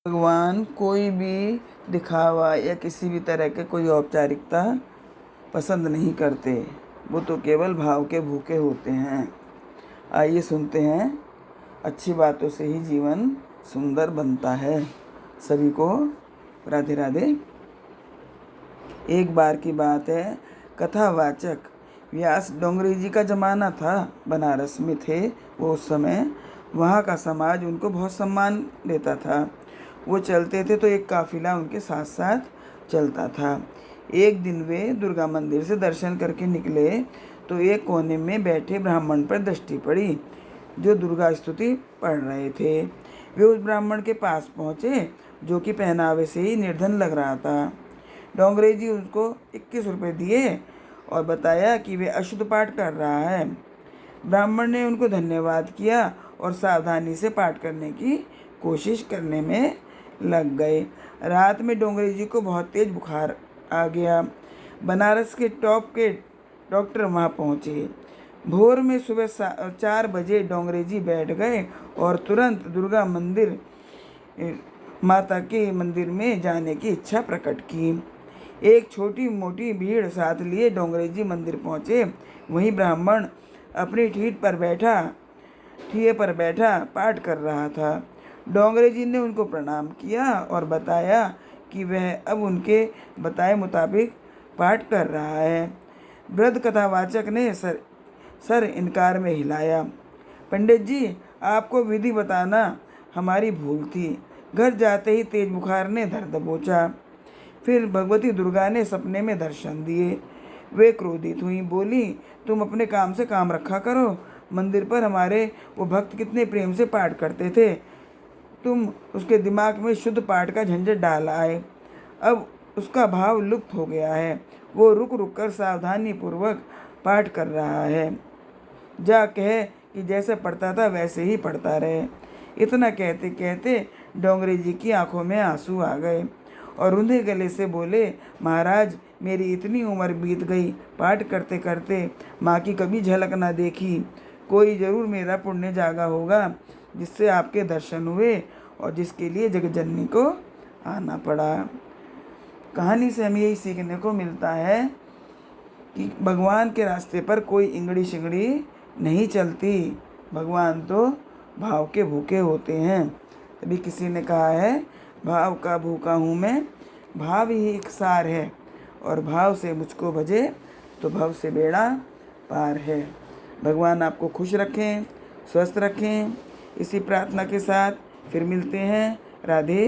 भगवान कोई भी दिखावा या किसी भी तरह के कोई औपचारिकता पसंद नहीं करते। वो तो केवल भाव के भूखे होते हैं। आइए सुनते हैं, अच्छी बातों से ही जीवन सुंदर बनता है। सभी को राधे राधे। एक बार की बात है, कथावाचक व्यास डोंगरे जी का ज़माना था। बनारस में थे वो उस समय। वहाँ का समाज उनको बहुत सम्मान देता था। वो चलते थे तो एक काफिला उनके साथ साथ चलता था। एक दिन वे दुर्गा मंदिर से दर्शन करके निकले तो एक कोने में बैठे ब्राह्मण पर दृष्टि पड़ी जो दुर्गा स्तुति पढ़ रहे थे। वे उस ब्राह्मण के पास पहुँचे जो कि पहनावे से ही निर्धन लग रहा था। डोंगरे जी उसको 21 रुपये दिए और बताया कि वे अशुद्ध पाठ कर रहा है। ब्राह्मण ने उनको धन्यवाद किया और सावधानी से पाठ करने की कोशिश करने में लग गए। रात में डोंगरे जी को बहुत तेज बुखार आ गया। बनारस के टॉप के डॉक्टर वहाँ पहुँचे। भोर में सुबह 4 बजे डोंगरे जी बैठ गए और तुरंत दुर्गा मंदिर माता के मंदिर में जाने की इच्छा प्रकट की। एक छोटी मोटी भीड़ साथ लिए डोंगरे जी मंदिर पहुँचे। वहीं ब्राह्मण अपनी ठिये पर बैठा पाठ कर रहा था। डोंगरे जी ने उनको प्रणाम किया और बताया कि वह अब उनके बताए मुताबिक पाठ कर रहा है। वृद्ध कथावाचक ने सर इनकार में हिलाया। पंडित जी, आपको विधि बताना हमारी भूल थी। घर जाते ही तेज बुखार ने धर दबोचा। फिर भगवती दुर्गा ने सपने में दर्शन दिए। वे क्रोधित हुई, बोली, तुम अपने काम से काम रखा करो। मंदिर पर हमारे वो भक्त कितने प्रेम से पाठ करते थे। तुम उसके दिमाग में शुद्ध पाठ का झंझट डाल आए। अब उसका भाव लुप्त हो गया है। वो रुक रुक कर सावधानी पूर्वक पाठ कर रहा है। जा कहे कि जैसे पढ़ता था वैसे ही पढ़ता रहे। इतना कहते कहते डोंगरे जी की आंखों में आंसू आ गए और रूंधे गले से बोले, महाराज, मेरी इतनी उम्र बीत गई, पाठ करते करते माँ की कभी झलक ना देखी। कोई ज़रूर मेरा पुण्य जागा होगा जिससे आपके दर्शन हुए और जिसके लिए जगजननी को आना पड़ा। कहानी से हमें यही सीखने को मिलता है कि भगवान के रास्ते पर कोई इंगड़ी शिंगड़ी नहीं चलती। भगवान तो भाव के भूखे होते हैं। तभी किसी ने कहा है, भाव का भूखा हूँ मैं, भाव ही एक सार है, और भाव से मुझको भजे तो भव से बेड़ा पार है। भगवान आपको खुश रखें, स्वस्थ रखें। इसी प्रार्थना के साथ फिर मिलते हैं। राधे।